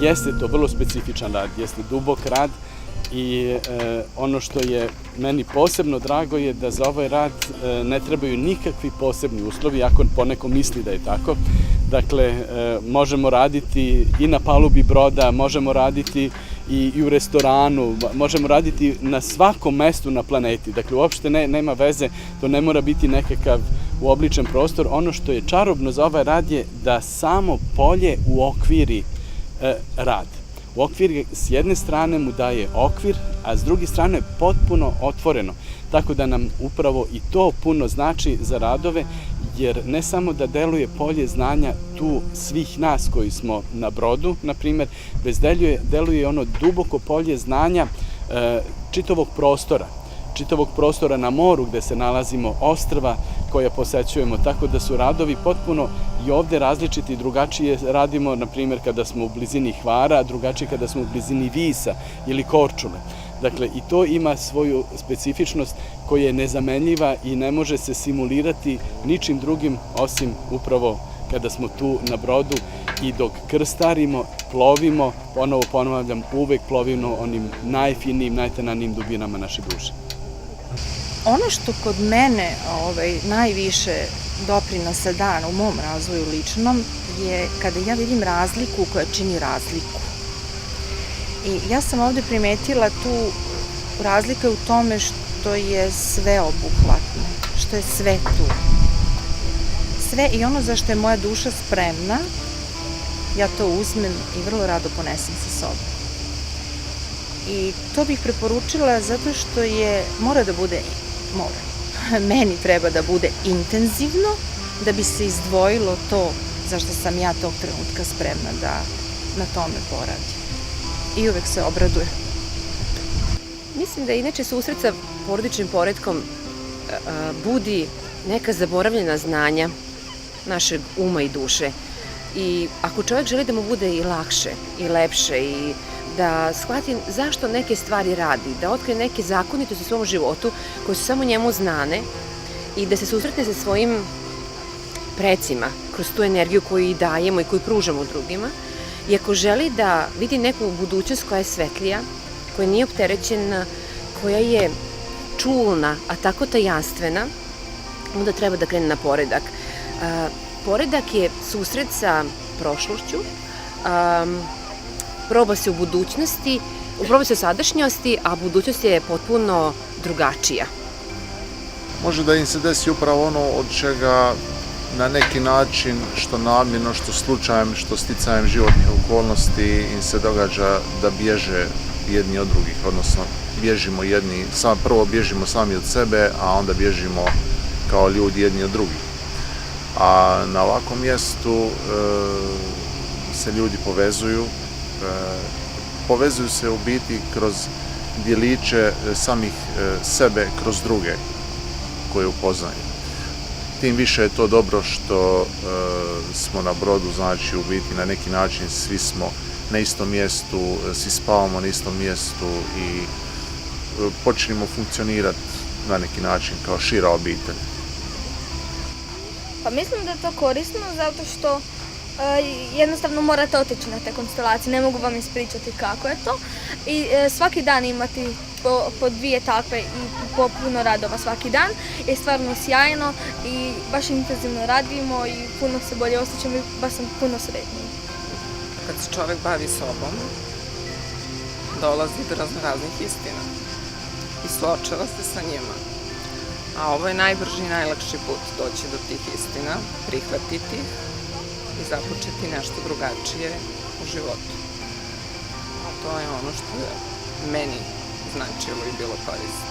jeste to vrlo specifičan rad, jeste dubok rad i ono što je meni posebno drago je da za ovaj rad ne trebaju nikakvi posebni uslovi, ako poneko misli da je tako. Dakle, možemo raditi i na palubi broda, možemo raditi i u restoranu, možemo raditi na svakom mestu na planeti. Dakle, uopšte nema veze, to ne mora biti nekakav uobličen prostor. Ono što je čarobno za ovaj rad je da samo polje uokviri rad. Okvir s jedne strane mu daje okvir, a s druge strane potpuno otvoreno. Tako da nam upravo i to puno znači za radove, jer ne samo da deluje polje znanja tu svih nas koji smo na brodu, na primjer, već deluje ono duboko polje znanja čitavog prostora na moru gde se nalazimo, ostrva koja posećujemo, tako da su radovi potpuno i ovde različiti i drugačije radimo, na primjer, kada smo u blizini Hvara, a drugačije kada smo u blizini Visa ili Korčule. Dakle, i to ima svoju specifičnost koja je nezamenljiva i ne može se simulirati ničim drugim osim upravo kada smo tu na brodu i dok krstarimo, plovimo, ponovo ponavljam, uvek plovimo onim najfinijim, najtananijim dubinama naše duše. Ono što kod mene najviše doprinosa da u mom razvoju ličnom je kada ja vidim razliku koja čini razliku. I ja sam ovde primetila tu razlika u tome što je sveobuhvatno, što je sve tu. Sve i ono za što je moja duša spremna, ja to uzmem i vrlo rado ponesem sa sobom. I to bih preporučila zato što mora da bude, meni treba da bude intenzivno da bi se izdvojilo to za što sam ja tog trenutka spremna da na tome poradim. I uvek se obradujem. Mislim da inače susret sa porodičnim poretkom budi neka zaboravljena znanja našeg uma i duše. I ako čovjek želi da mu bude i lakše i lepše i da shvati zašto neke stvari radi, da otkrije neke zakonitosti u svom životu koje su samo njemu znane i da se susretne sa svojim precima kroz tu energiju koju dajemo i koju pružamo drugima. I ako želi da vidi neku budućnost koja je svetlija, koja nije opterećena, koja je čulna, a tako tajanstvena, onda treba da krene na poredak. Poredak je susret sa prošlošću, proba se u budućnosti, proba se u sadašnjosti, a budućnost je potpuno drugačija. Može da im se desi upravo ono od čega na neki način, što namjerno, što slučajem, što sticajem životnih okolnosti im se događa da bježe jedni od drugih, odnosno bježimo prvo bježimo sami od sebe, a onda bježimo kao ljudi jedni od drugih. A na ovakvom mjestu se ljudi povezuju se u biti kroz djeliće samih sebe kroz druge koje upoznaju. Tim više je to dobro što smo na brodu, znači u biti na neki način svi smo na istom mjestu, svi spavamo na istom mjestu i počinimo funkcionirati na neki način kao šira obitelj. Pa mislim da je to korisno zato što jednostavno morate otići na te konstelacije, ne mogu vam ispričati kako je to i svaki dan imati po 2 takve i po puno radova svaki dan je stvarno sjajno i baš intenzivno radimo i puno se bolje osjećamo i baš sam puno sretniji. Kad se čovek bavi sobom, dolazi do raznih istina i suočava se sa njima. A ovo je najbrži i najlakši put doći do tih istina, prihvatiti i započeti nešto drugačije u životu. A to je ono što je meni značilo i bilo korisno.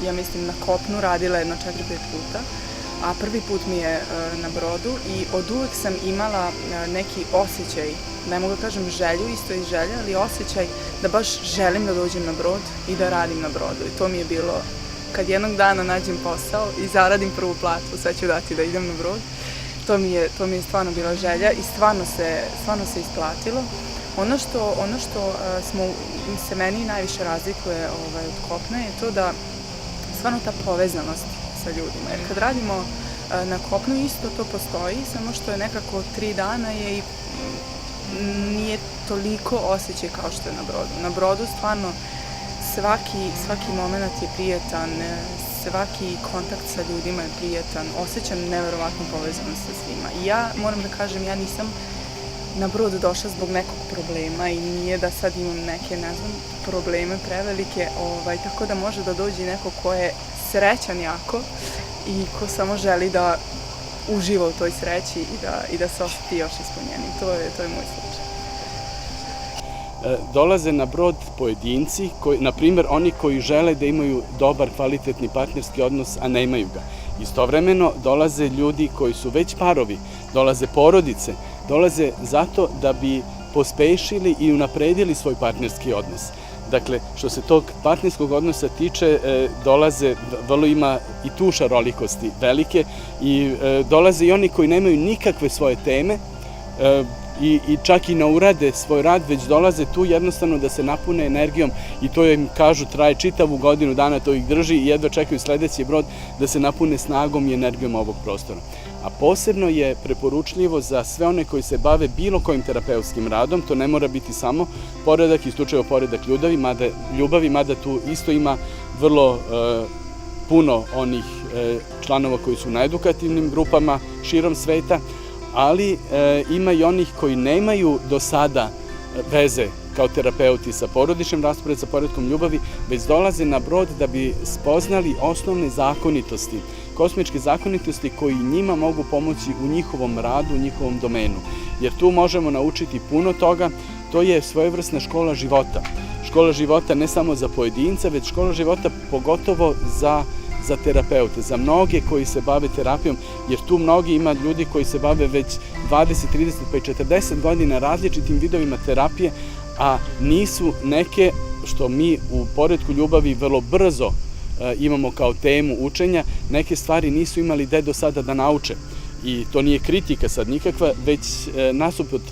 Ja mislim, na kopnu radila jedno 4-5 puta, a prvi put mi je na brodu i od uvek sam imala neki osjećaj, ne mogu da kažem želju, isto i želja, ali osjećaj da baš želim da dođem na brod i da radim na brodu. I to mi je bilo, kad jednog dana nađem posao i zaradim prvu platu, sve ću dati da idem na brod, to mi je stvarno bila želja i stvarno se isplatilo. Ono što se meni najviše razlikuje od kopna je to da stvarno ta povezanost sa ljudima. Jer kad radimo na kopnu isto to postoji, samo što je nekako 3 dana je i nije toliko osjećaj kao što je na Brodu. Na Brodu stvarno svaki moment je prijetan, svaki kontakt sa ljudima je prijetan, osjećam neverovatnu povezanost sa svima. I ja moram da kažem, ja nisam na Brod došla zbog nekog problema i nije da sad imam neke, ne znam, probleme prevelike, tako da može da dođe neko ko je srećan jako i ko samo želi da uživa u toj sreći i da se osjeti još ispunjenim. To je moj slučaj. Dolaze na Brod pojedinci, na primjer oni koji žele da imaju dobar, kvalitetni partnerski odnos, a nemaju ga. Istovremeno dolaze ljudi koji su već parovi, dolaze porodice, dolaze zato da bi pospešili i unapredili svoj partnerski odnos. Dakle, što se tog partnerskog odnosa tiče, dolaze, vrlo ima i tu šarolikosti velike i dolaze i oni koji nemaju nikakve svoje teme, i čak i ne urade svoj rad, već dolaze tu jednostavno da se napune energijom i to im kažu traje čitavu godinu dana, to ih drži i jedva čekaju sledeći Brod da se napune snagom i energijom ovog prostora. A posebno je preporučljivo za sve one koji se bave bilo kojim terapeutskim radom, to ne mora biti samo poredak, isključivo poredak ljubavi, mada tu isto ima vrlo puno onih članova koji su na edukativnim grupama širom sveta, ali ima i onih koji nemaju do sada veze kao terapeuti sa porodičnim rasporedom, sa poredkom ljubavi, već dolaze na Brod da bi spoznali osnovne zakonitosti, kosmičke zakonitosti koji njima mogu pomoći u njihovom radu, u njihovom domenu. Jer tu možemo naučiti puno toga, to je svojevrsna škola života. Škola života ne samo za pojedinca, već škola života pogotovo za terapeute, za mnoge koji se bave terapijom, jer tu mnogi ima ljudi koji se bave već 20, 30 pa i 40 godina različitim vidovima terapije, a nisu neke, što mi u poredku ljubavi vrlo brzo imamo kao temu učenja, neke stvari nisu imali gde do sada da nauče. I to nije kritika sad nikakva, već nasuprot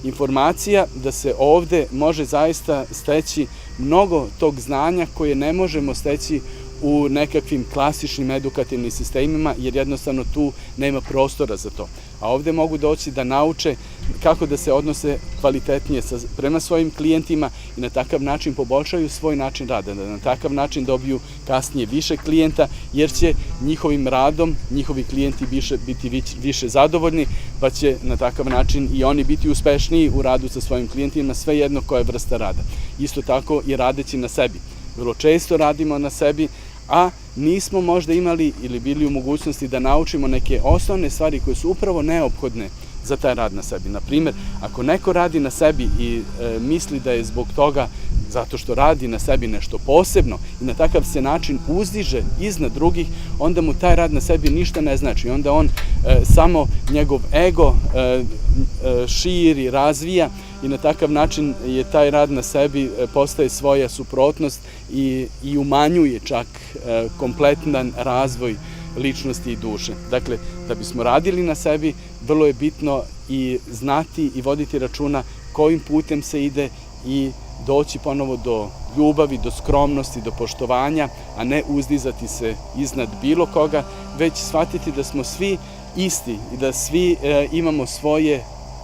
informacija da se ovde može zaista steći mnogo tog znanja koje ne možemo steći u nekakvim klasičnim edukativnim sistemima, jer jednostavno tu nema prostora za to. A ovde mogu doći da nauče kako da se odnose kvalitetnije prema svojim klijentima i na takav način poboljšaju svoj način rada, da na takav način dobiju kasnije više klijenta, jer će njihovim radom njihovi klijenti biti više zadovoljni, pa će na takav način i oni biti uspešniji u radu sa svojim klijentima, svejedno koja je vrsta rada. Isto tako i radeći na sebi. Vrlo često radimo na sebi, a nismo možda imali ili bili u mogućnosti da naučimo neke osnovne stvari koje su upravo neophodne za taj rad na sebi. Naprimer, ako neko radi na sebi i misli da je zbog toga, zato što radi na sebi nešto posebno i na takav se način uzdiže iznad drugih, onda mu taj rad na sebi ništa ne znači. Onda on samo njegov ego širi, razvija i na takav način je taj rad na sebi postaje svoja suprotnost i umanjuje čak kompletan razvoj ličnosti i duše. Dakle, da bismo radili na sebi, vrlo je bitno i znati i voditi računa kojim putem se ide i doći ponovo do ljubavi, do skromnosti, do poštovanja, a ne uzdizati se iznad bilo koga, već shvatiti da smo svi isti i da svi imamo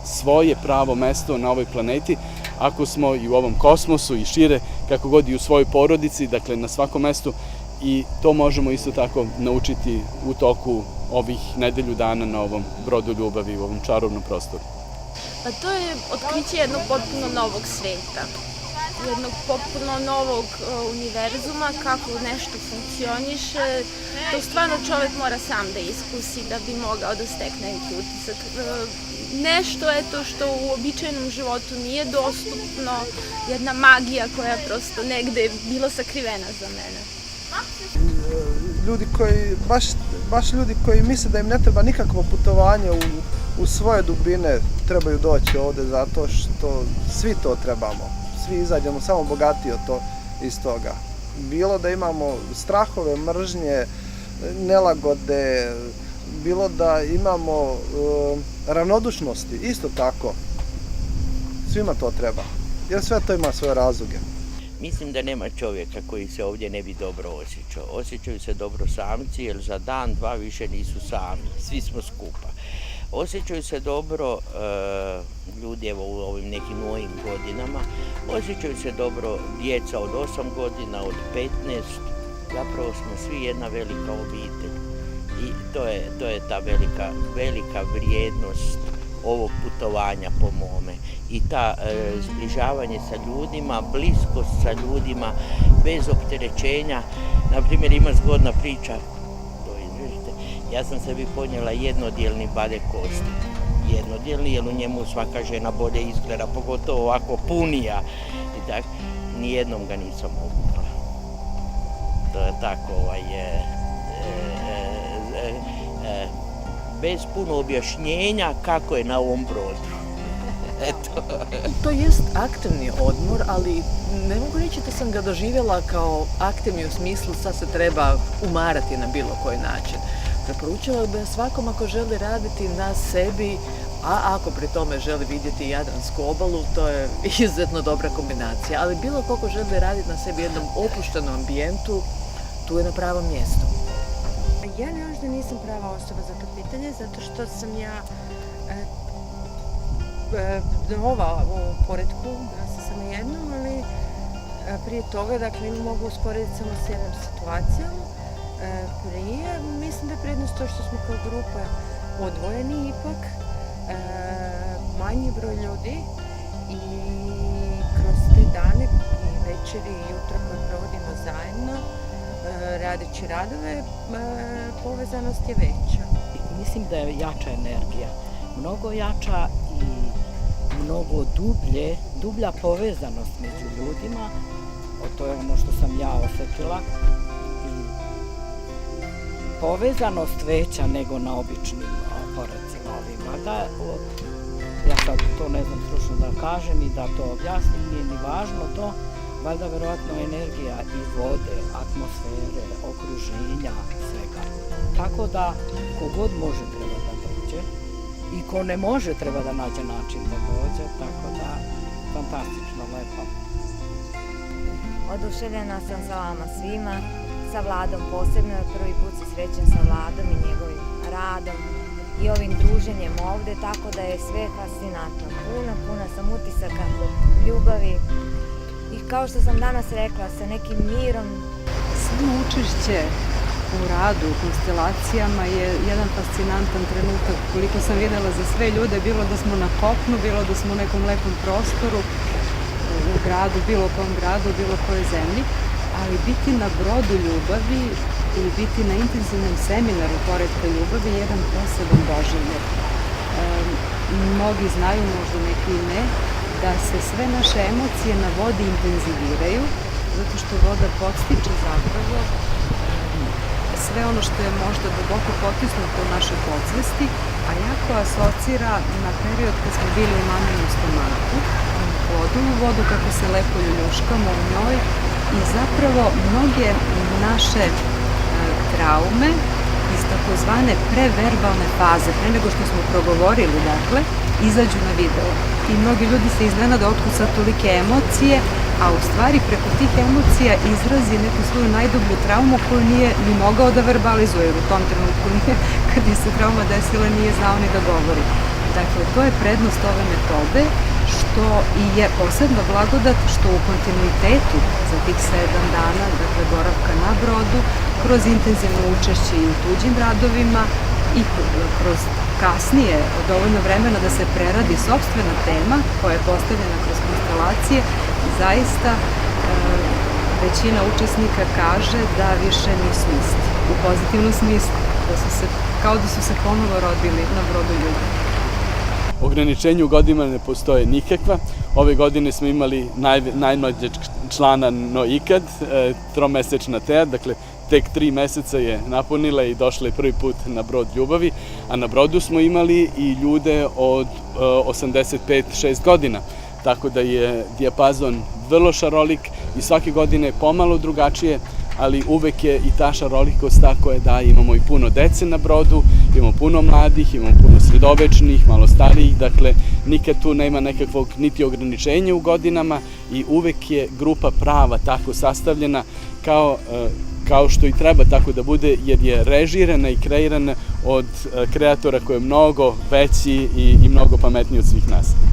svoje pravo mesto na ovoj planeti, ako smo i u ovom kosmosu i šire, kako god i u svojoj porodici, dakle na svakom mestu, i to možemo isto tako naučiti u toku ovih nedelju dana na ovom Brodu ljubavi, u ovom čarobnom prostoru. Pa to je otkriće jednog potpuno novog sveta, jednog potpuno novog univerzuma, kako nešto funkcioniše. To stvarno čovek mora sam da iskusi da bi mogao da stekne neki utisak. Nešto je to što u običajnom životu nije dostupno, jedna magija koja je prosto negde bila sakrivena za mene. Ljudi koji, baš ljudi koji misle da im ne treba nikakvo putovanje u svoje dubine, trebaju doći ovde zato što svi to trebamo. Svi izađemo samo bogatiji iz toga. Bilo da imamo strahove, mržnje, nelagode, bilo da imamo ravnodušnosti, isto tako. Svima to treba, jer sve to ima svoje razloge. Mislim da nema čovjeka koji se ovdje ne bi dobro osjećao. Osjećaju se dobro samci, jer za dan, dva više nisu sami. Svi smo skupa. Osjećaju se dobro ljudi evo u ovim nekim mojim godinama, osjećaju se dobro djeca od 8 godina, od 15, zapravo smo svi jedna velika obitelj. I to je ta velika vrijednost ovog putovanja po mome. I ta zbližavanje sa ljudima, bliskost sa ljudima, bez opterećenja. Naprimjer, ima zgodna priča, ja sam sebi ponijela jednodijelni bade kosti. Jednodijelni, jer u njemu svaka žena bolje izgleda, pogotovo ovako punija. I tak, nijednom ga nisam obukla. To je tako, bez puno objašnjenja kako je na ovom brodu. Eto. To jest aktivni odmor, ali ne mogu reći da sam ga doživjela kao aktivni u smislu sad se treba umarati na bilo koji način. Preporučila bih svakom ako želi raditi na sebi, a ako pri tome želi vidjeti Jadransku obalu, to je izuzetno dobra kombinacija. Ali bilo koliko želi raditi na sebi jednom opuštenom ambijentu, tu je na pravom mjestu. Ja možda nisam prava osoba za to pitanje, zato što sam ja nova u poretku, bila sam samo jednom, ali prije toga, dakle, mogu usporediti samo s jednom situacijom. Prije, mislim da je prednost to što smo kao grupa odvojeni ipak, manji broj ljudi i kroz te dane i večeri i jutro koje provodimo zajedno, radeći radove, povezanost je veća. Mislim da je jača energija, mnogo jača i mnogo dublja povezanost među ljudima, to je ono što sam ja osjetila. Povezanost veća nego na običnim porecima ovima. Ja sad to ne znam stručno da kažem i da to objasnim, nije ni važno to, valjda verovatno energija i vode, atmosfere, okruženja, svega. Tako da kogod može treba da dođe i ko ne može treba da nađe način da dođe, tako da fantastično, lepo. Oduševljena sam sa vama svima, sa Vladom posebno, prvi put se srećem sa Vladom i njegovim radom i ovim druženjem ovde, tako da je sve fascinantno. Puna sam utisaka, ljubavi i kao što sam danas rekla, sa nekim mirom. Samo učešće u radu, u konstelacijama je jedan fascinantan trenutak. Koliko sam videla za sve ljude, bilo da smo na kopnu, bilo da smo u nekom lepom prostoru, u gradu, bilo kom gradu, bilo kojoj zemlji, ali biti na brodu ljubavi ili biti na intenzivnom seminaru Poretka ljubavi je jedan poseban doživljaj. Mnogi znaju, možda neki i ne, da se sve naše emocije na vodi intenziviraju, zato što voda podstiče zapravo sve ono što je možda duboko potisnuto u našoj podsvesti, a jako asocira na period kad smo bili u maminom stomaku, u vodu kako se lepo ljuljuškamo u njoj i zapravo mnoge naše traume iz takozvane preverbalne faze, pre nego što smo progovorili, dakle, izađu na video. I mnogi ljudi se iznenade otkud sad tolike emocije, a u stvari preko tih emocija izrazi neku svoju najdublju traumu koju nije ni mogao da verbalizuje, jer u tom trenutku kad je se trauma desila nije znao ni da govori. Dakle, to je prednost ove metode, što i je posebno blagodat što u kontinuitetu za tih 7 dana, dakle boravka na brodu, kroz intenzivno učešće i u tuđim radovima i kroz kasnije dovoljno vremena da se preradi sopstvena tema koja je postavljena kroz konstelacije, zaista većina učesnika kaže da više nisu isti, u pozitivnom smislu, kao da su se ponovo rodili na brodu ljudi. Ograničenja u godinama ne postoje nikakva. Ove godine smo imali najmlađeg člana no ikad, 3-mesečna Teja, dakle tek 3 meseca je napunila i došla je prvi put na brod ljubavi, a na brodu smo imali i ljude od 85-6 godina. Tako da je dijapazon vrlo šarolik i svake godine pomalo drugačije, ali uvek je i ta šarolikost ta koja da imamo i puno dece na brodu, imamo puno mladih, imamo puno sredovečnih, malo starijih, dakle nikad tu nema nekakvog niti ograničenja u godinama i uvek je grupa prava tako sastavljena kao što i treba tako da bude, jer je režirana i kreirana od kreatora koji je mnogo veći i mnogo pametniji od svih nas.